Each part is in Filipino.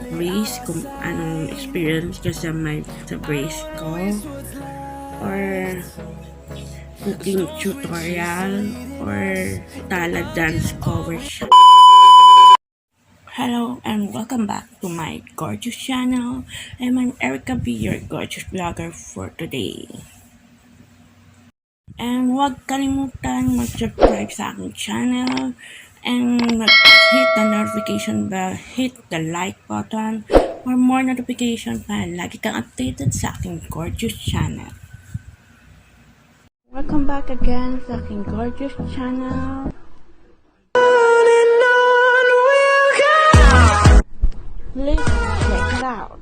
brace, kung anong experience ko sa brace ko, or cooking tutorial, or tala dance cover shot. Hello and welcome back to my gorgeous channel. I'm Erica B, your gorgeous vlogger for today. And huwag kalimutan mag-subscribe sa aking channel and hit the notification bell, hit the like button for more notification para lagi kang updated sa aking gorgeous channel. Welcome back again sa aking gorgeous channel. Let's check it out.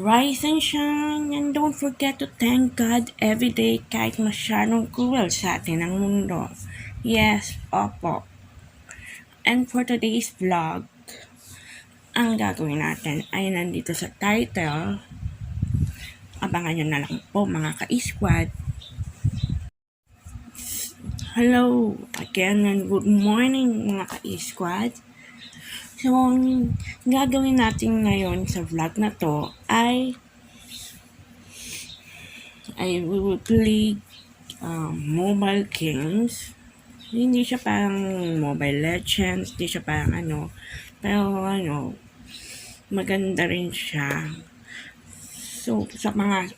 Rise and shine, and don't forget to thank God every day kahit masyadong cruel sa atin ang mundo. Yes, opo. And for today's vlog, ang gagawin natin ay nandito sa title. Abangan nyo na lang po mga ka-squad. Hello again and good morning mga ka-squad. So, ang gagawin natin ngayon sa vlog na to ay we will play mobile games. Hindi siya parang Mobile Legends, hindi siya parang pero maganda rin siya. So, sa mga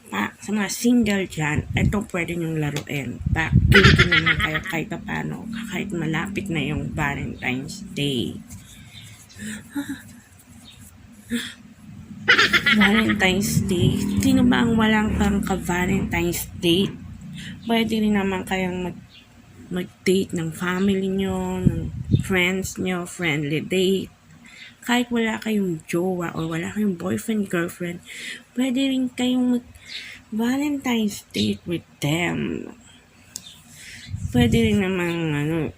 single dyan, ito pwede nyong laruin. Pilitin naman kayo kahit paano, kahit malapit na yung Valentine's Day. Valentine's Day. Sino ba ang walang pang ka-Valentine's Day? Pwede rin naman kayong mag-date ng family nyo, ng friends nyo, friendly date. Kahit wala kayong jowa or wala kayong boyfriend, girlfriend, pwede rin kayong mag-Valentine's date with them. Pwede rin naman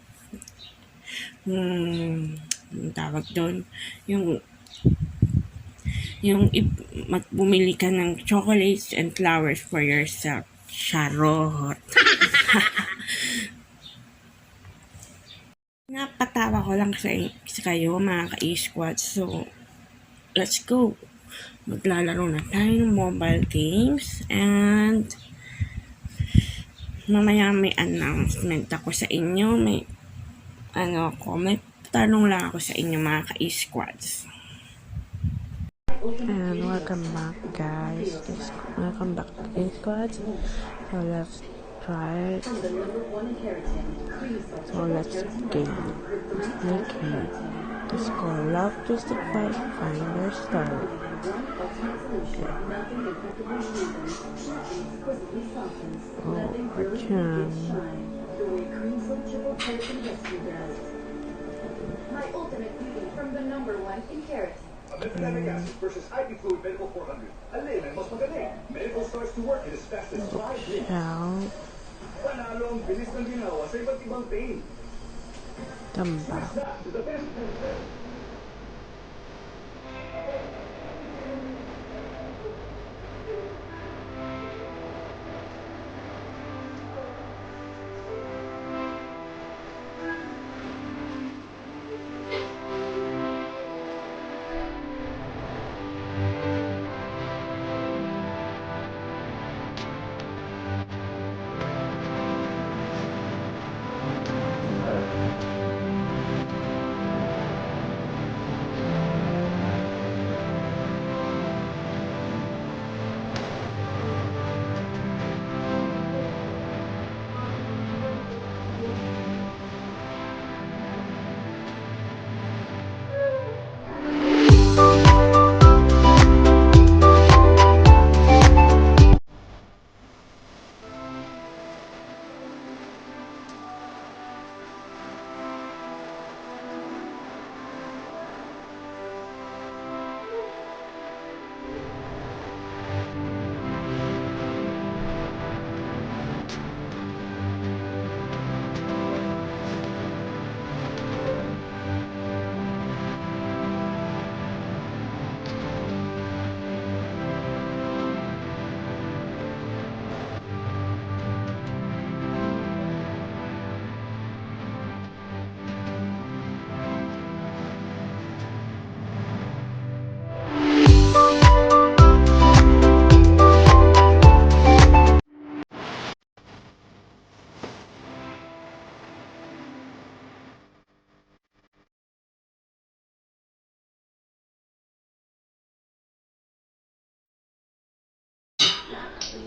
yung tawag doon, yung bumili ka ng chocolates and flowers for yourself. Charot. Napatawa ko lang sa kayo mga ka-squad. So, let's go. Maglalaro na tayo ng mobile games and mamaya may announcement ako sa inyo. May tanong lang ako sa inyo mga ka-squads. And welcome back guys. Welcome back to squads. So let's try it. So let's game. Okay. The score love justify find your star. Okay. Oh, Archon. My ultimate beauty from the #1 in Keratin. Methylamic acid versus IV Fluid Medical 400. Alin ang mas magaling? Medical starts to work in as fast as 5 minutes. Panalo ang bilis ng ginawa sa iba't ibang pain. Tamba. The best.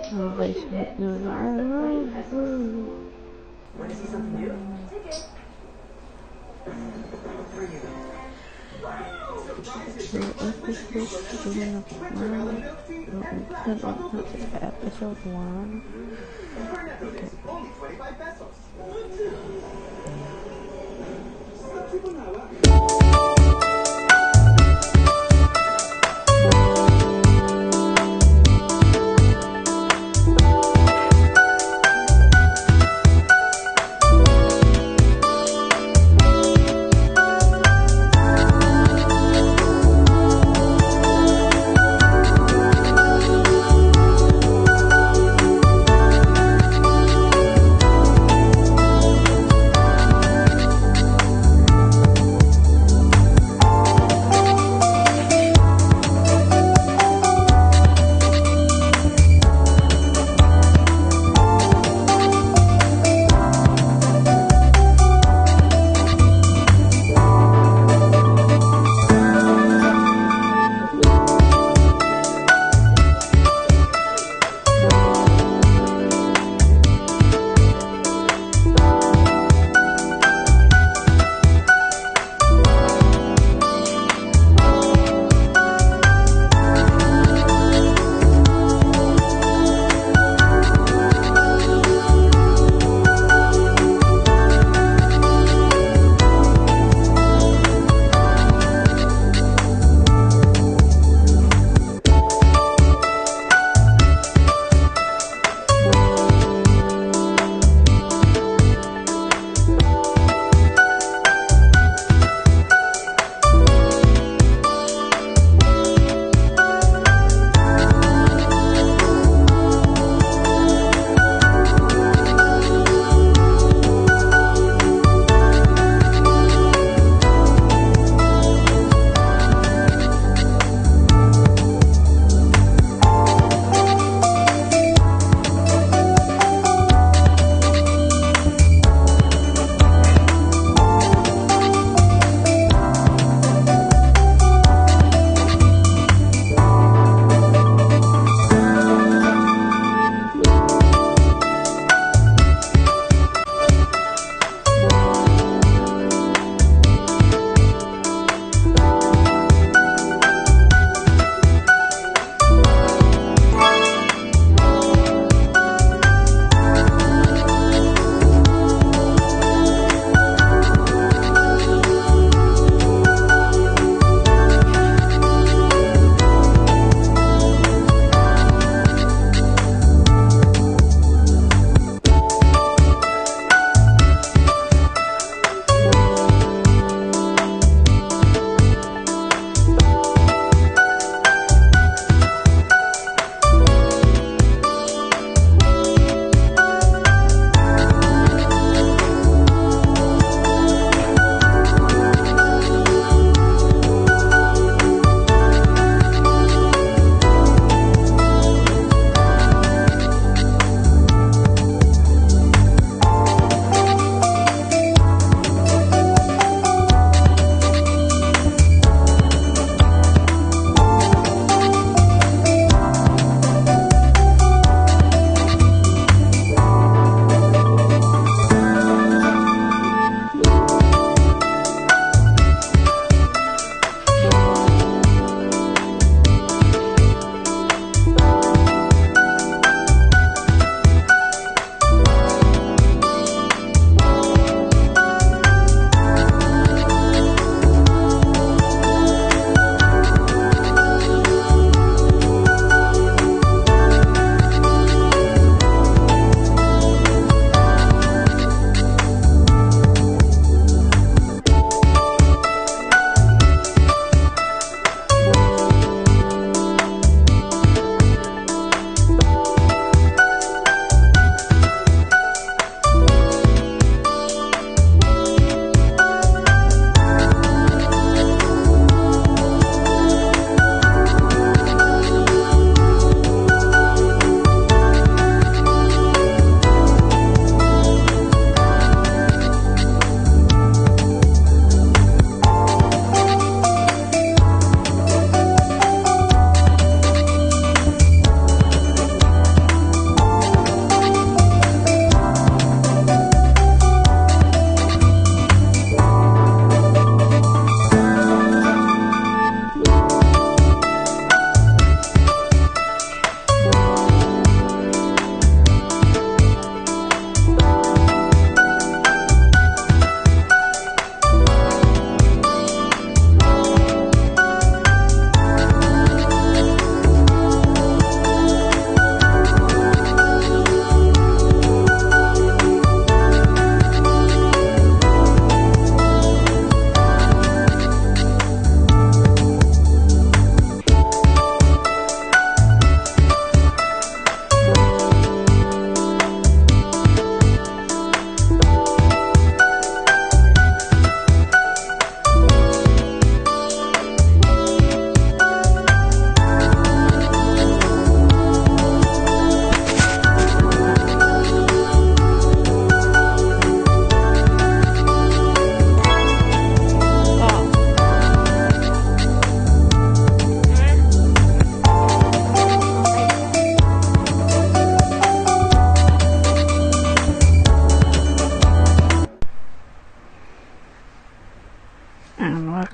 Okay, so, Want to see something new? Take it. Bring it in. so episode 2 na episode 1. Only 25 pesos. Sa Tribunawa.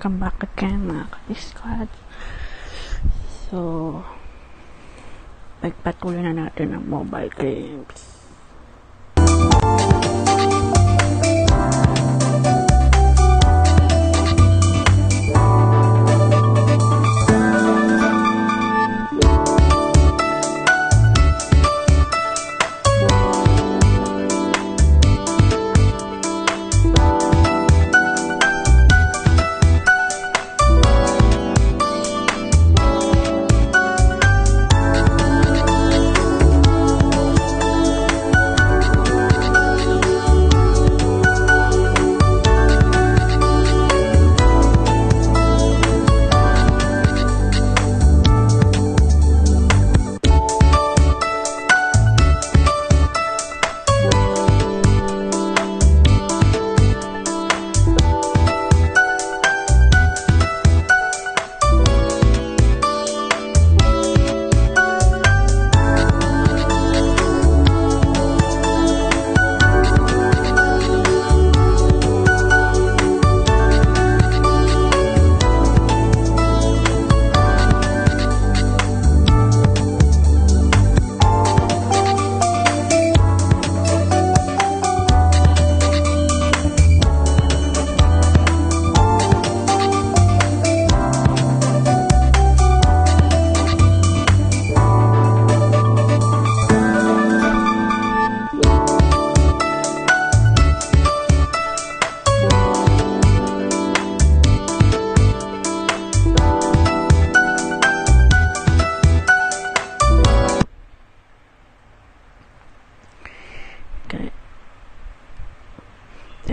welcome back again mga ka-squad. So, pagpatuloy na natin ang mobile games.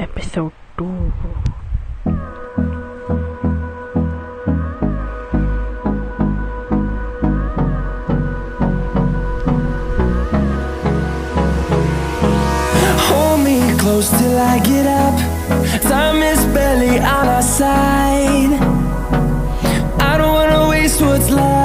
Episode 2. Hold me close till I get up. Time is barely on our side. I don't wanna waste what's left.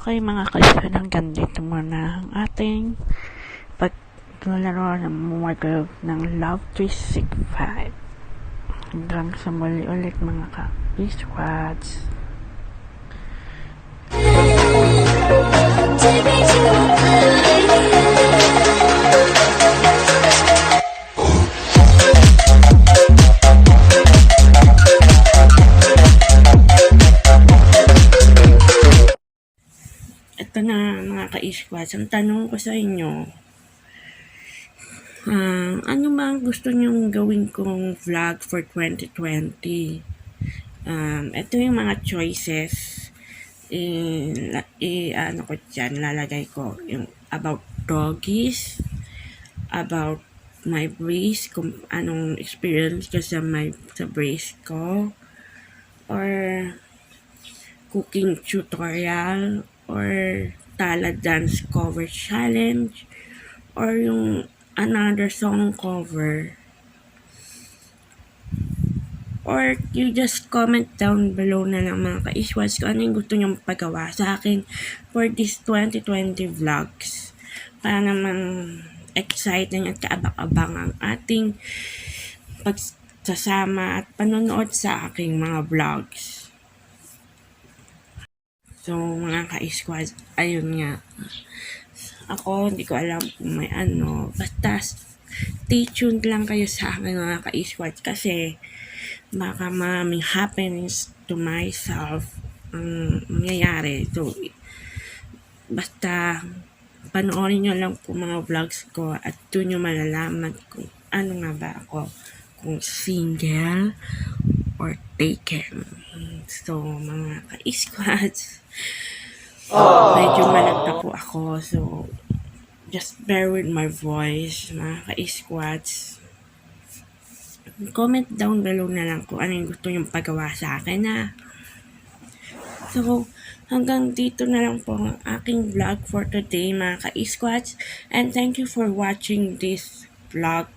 Okay mga kaibigan, hanggang dito muna ang ating paglalaro ng Marvel ng Love 365. Hanggang sa muli ulit mga ka-Squads. Take me to a Ito na mga ka-Squads, ang tanong ko sa inyo, ano ba ang gusto nyong gawin kong vlog for 2020? Ito yung mga choices. Ano ko dyan, lalagay ko yung about doggies, about my brace, kung anong experience ko sa brace ko, or cooking tutorial, or tala dance cover challenge, or yung another song cover. Or you just comment down below na lang mga ka-Squads kung ano yung gusto nyong pagawa sa akin for this 2020 vlogs. Para naman exciting at kaabang-abang ang ating pagsasama at panonood sa aking mga vlogs. So mga ka-Squads, ayun nga. Ako, hindi ko alam kung may ano. Basta stay tuned lang kayo sa akin mga ka-Squads kasi baka maraming happenings to myself ang mangyayari. So, basta panoorin nyo lang po mga vlogs ko at doon nyo malalaman kung ano nga ba ako, kung single or taken. So, mga ka-Squads, medyo malagta po ako. So, just bear with my voice, mga ka-Squads. Comment down below na lang kung ano yung gusto nyong pagawa sa akin na. So, hanggang dito na lang po ang aking vlog for today mga ka-Squads. And thank you for watching this vlog.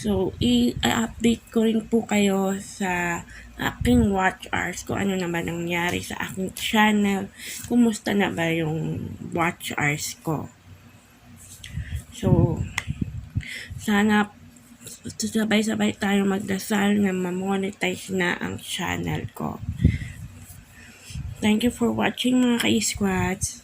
So, i-update ko rin po kayo sa aking watch hours kung ano naman nangyari sa aking channel. Kumusta na ba yung watch hours ko. So, sana sabay-sabay tayo magdasal na ma-monetize na ang channel ko. Thank you for watching mga ka-Squads.